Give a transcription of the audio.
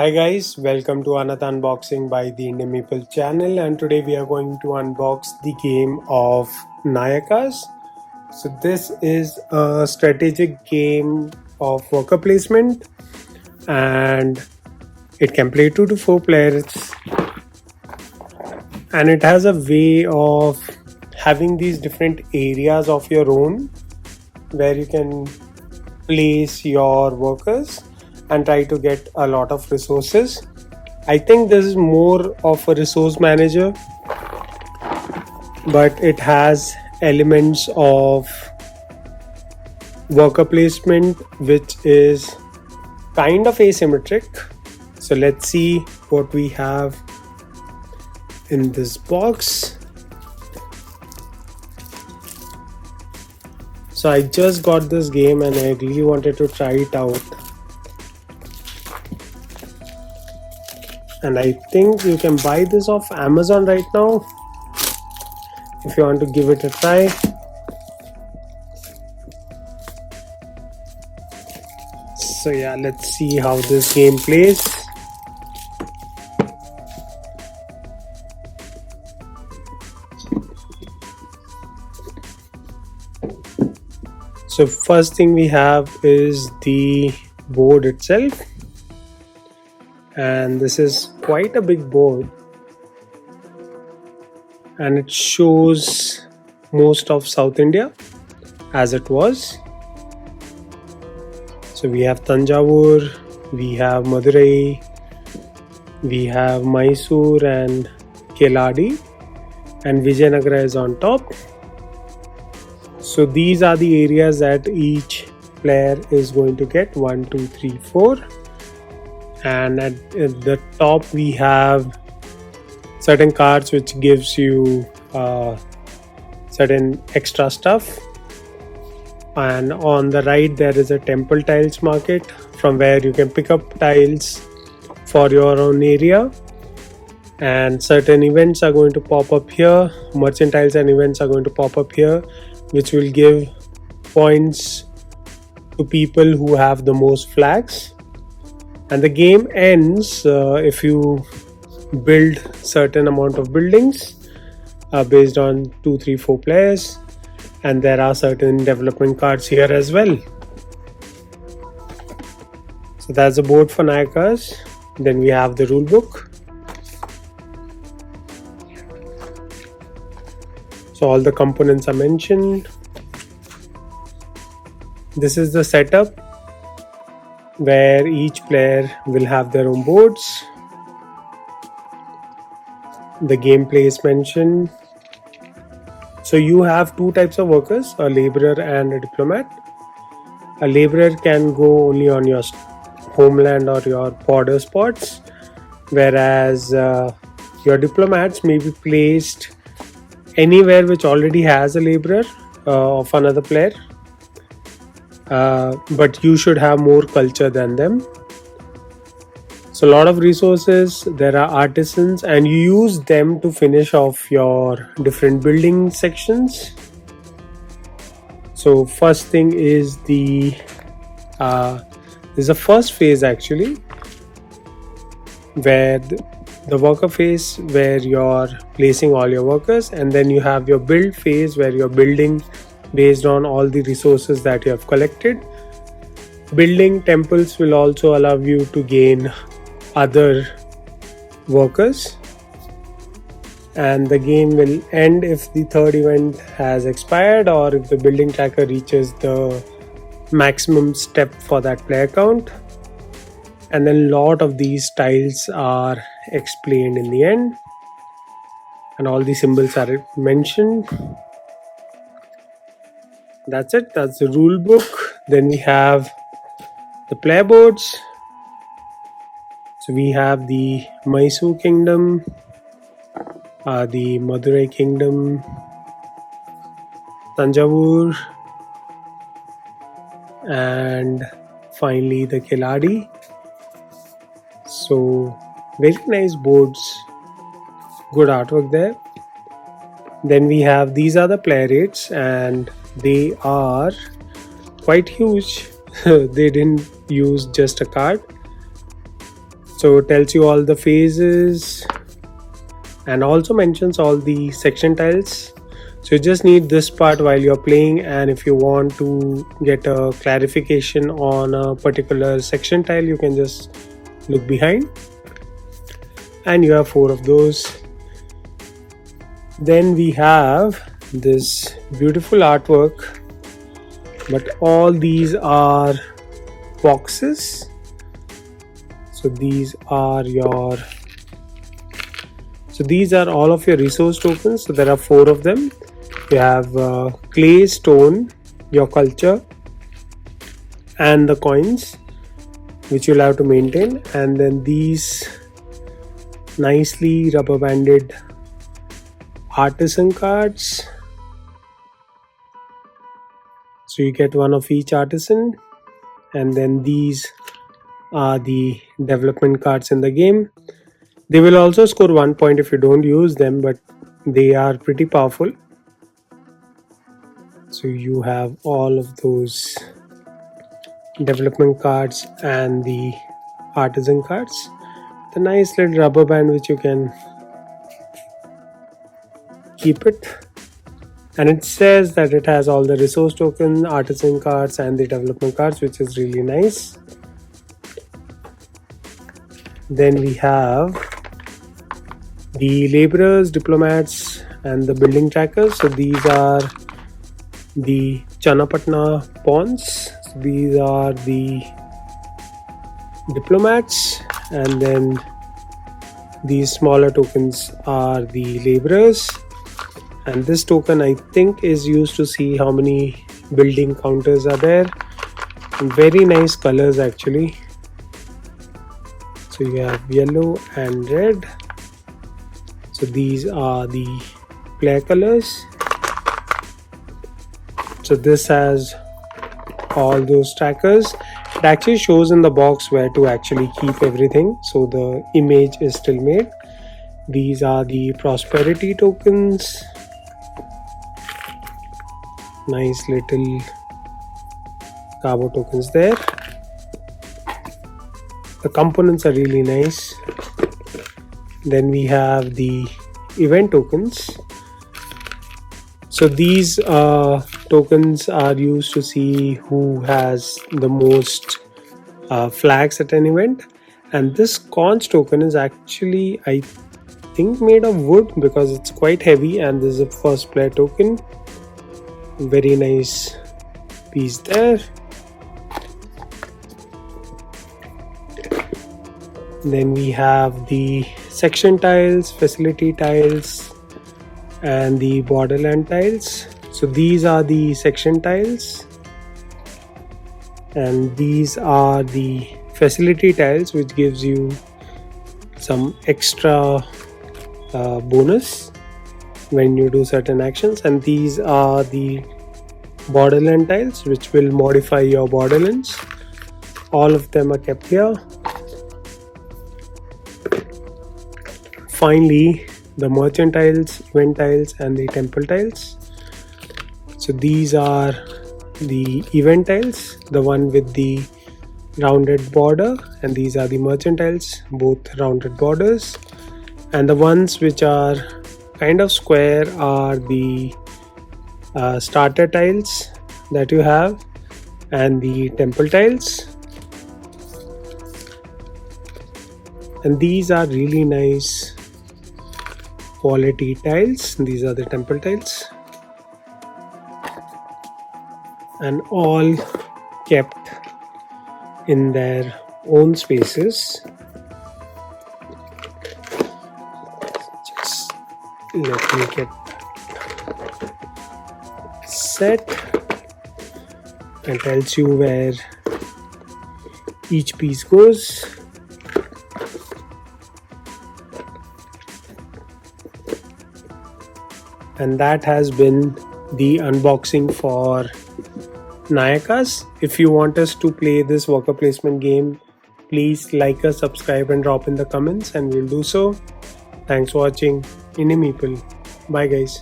Hi guys, welcome to another unboxing by the Indian Meeple channel, and today we are going to unbox the game of Nayakas. So this is a strategic game of worker placement and it can play 2 to 4 players, and it has a way of having these different areas of your own where you can place your workers and try to get a lot of resources. I think this is more of a resource manager, but it has elements of worker placement which is kind of asymmetric. So let's see what we have in this box. So I just got this game and I really wanted to try it out. And I think you can buy this off Amazon right now if you want to give it a try. So yeah, let's see how this game plays. So first thing we have is the board itself. And this is quite a big board, and it shows most of South India as it was. So we have Tanjavur, we have Madurai, we have Mysore and Keladi, and Vijayanagara is on top. So these are the areas that each player is going to get: 1, 2, 3, 4. And at the top we have certain cards which gives you certain extra stuff, and on the right there is a temple tiles market from where you can pick up tiles for your own area, and certain events are going to pop up here. Merchant tiles and events are going to pop up here, which will give points to people who have the most flags. And the game ends if you build certain amount of buildings based on 2, 3, 4 players, and there are certain development cards here as well. So that's the board for Nayakas. Then we have the rule book. So all the components are mentioned. This is the setup where each player will have their own boards. The gameplay is mentioned. So you have 2 types of workers, a laborer and a diplomat. A laborer can go only on your homeland or your border spots, whereas your diplomats may be placed anywhere which already has a laborer of another player. But you should have more culture than them. So a lot of resources, there are artisans, and you use them to finish off your different building sections. So first thing is the first phase actually, where the worker phase where you're placing all your workers, and then you have your build phase where you're building based on all the resources that you have collected. Building temples will also allow you to gain other workers, and the game will end if the third event has expired or if the building tracker reaches the maximum step for that player count. And then a lot of these tiles are explained in the end, and all the symbols are mentioned. That's it. That's the rule book. Then we have the player boards. So we have the Mysore Kingdom, the Madurai Kingdom, Tanjavur, and finally the Keladi. So very nice boards, good artwork there. Then we have, these are the player rates, and they are quite huge. They didn't use just a card. So it tells you all the phases and also mentions all the section tiles. So you just need this part while you're playing, and if you want to get a clarification on a particular section tile, you can just look behind, and you have 4 of those. Then we have this beautiful artwork, but all these are boxes. So these are all of your resource tokens. So there are 4 of them. You have clay, stone, your culture, and the coins, which you'll have to maintain, and then these nicely rubber banded artisan cards. So you get 1 of each artisan, and then these are the development cards in the game. They will also score 1 point if you don't use them, but they are pretty powerful. So you have all of those development cards and the artisan cards. The nice little rubber band which you can keep it. And it says that it has all the resource token, artisan cards, and the development cards, which is really nice. Then we have the laborers, diplomats, and the building trackers. So these are the Chanapatna pawns. So these are the diplomats, and then these smaller tokens are the laborers. And this token, I think, is used to see how many building counters are there. And very nice colors actually. So you have yellow and red. So these are the player colors. So this has all those trackers. It actually shows in the box where to actually keep everything, so the image is still made. These are the prosperity tokens. Nice little carbo tokens there. The components are really nice. Then we have the event tokens. So these tokens are used to see who has the most flags at an event. And this conch token is actually, I think, made of wood because it's quite heavy, and this is a first player token. Very nice piece there. Then we have the section tiles, facility tiles, and the borderland tiles. So these are the section tiles, and these are the facility tiles, which gives you some extra bonus when you do certain actions. And these are the borderland tiles, which will modify your borderlands. All of them are kept here. Finally, the merchant tiles, event tiles, and the temple tiles. So these are the event tiles, the one with the rounded border, and these are the merchant tiles, both rounded borders. And the ones which are kind of square are the starter tiles that you have, and the temple tiles. And these are really nice quality tiles. These are the temple tiles, and all kept in their own spaces. Just let me get set. It tells you where each piece goes. And that has been the unboxing for Nayakas. If you want us to play this worker placement game, please like us, subscribe, and drop in the comments, and we'll do so. Thanks for watching. In Meeple. Bye guys.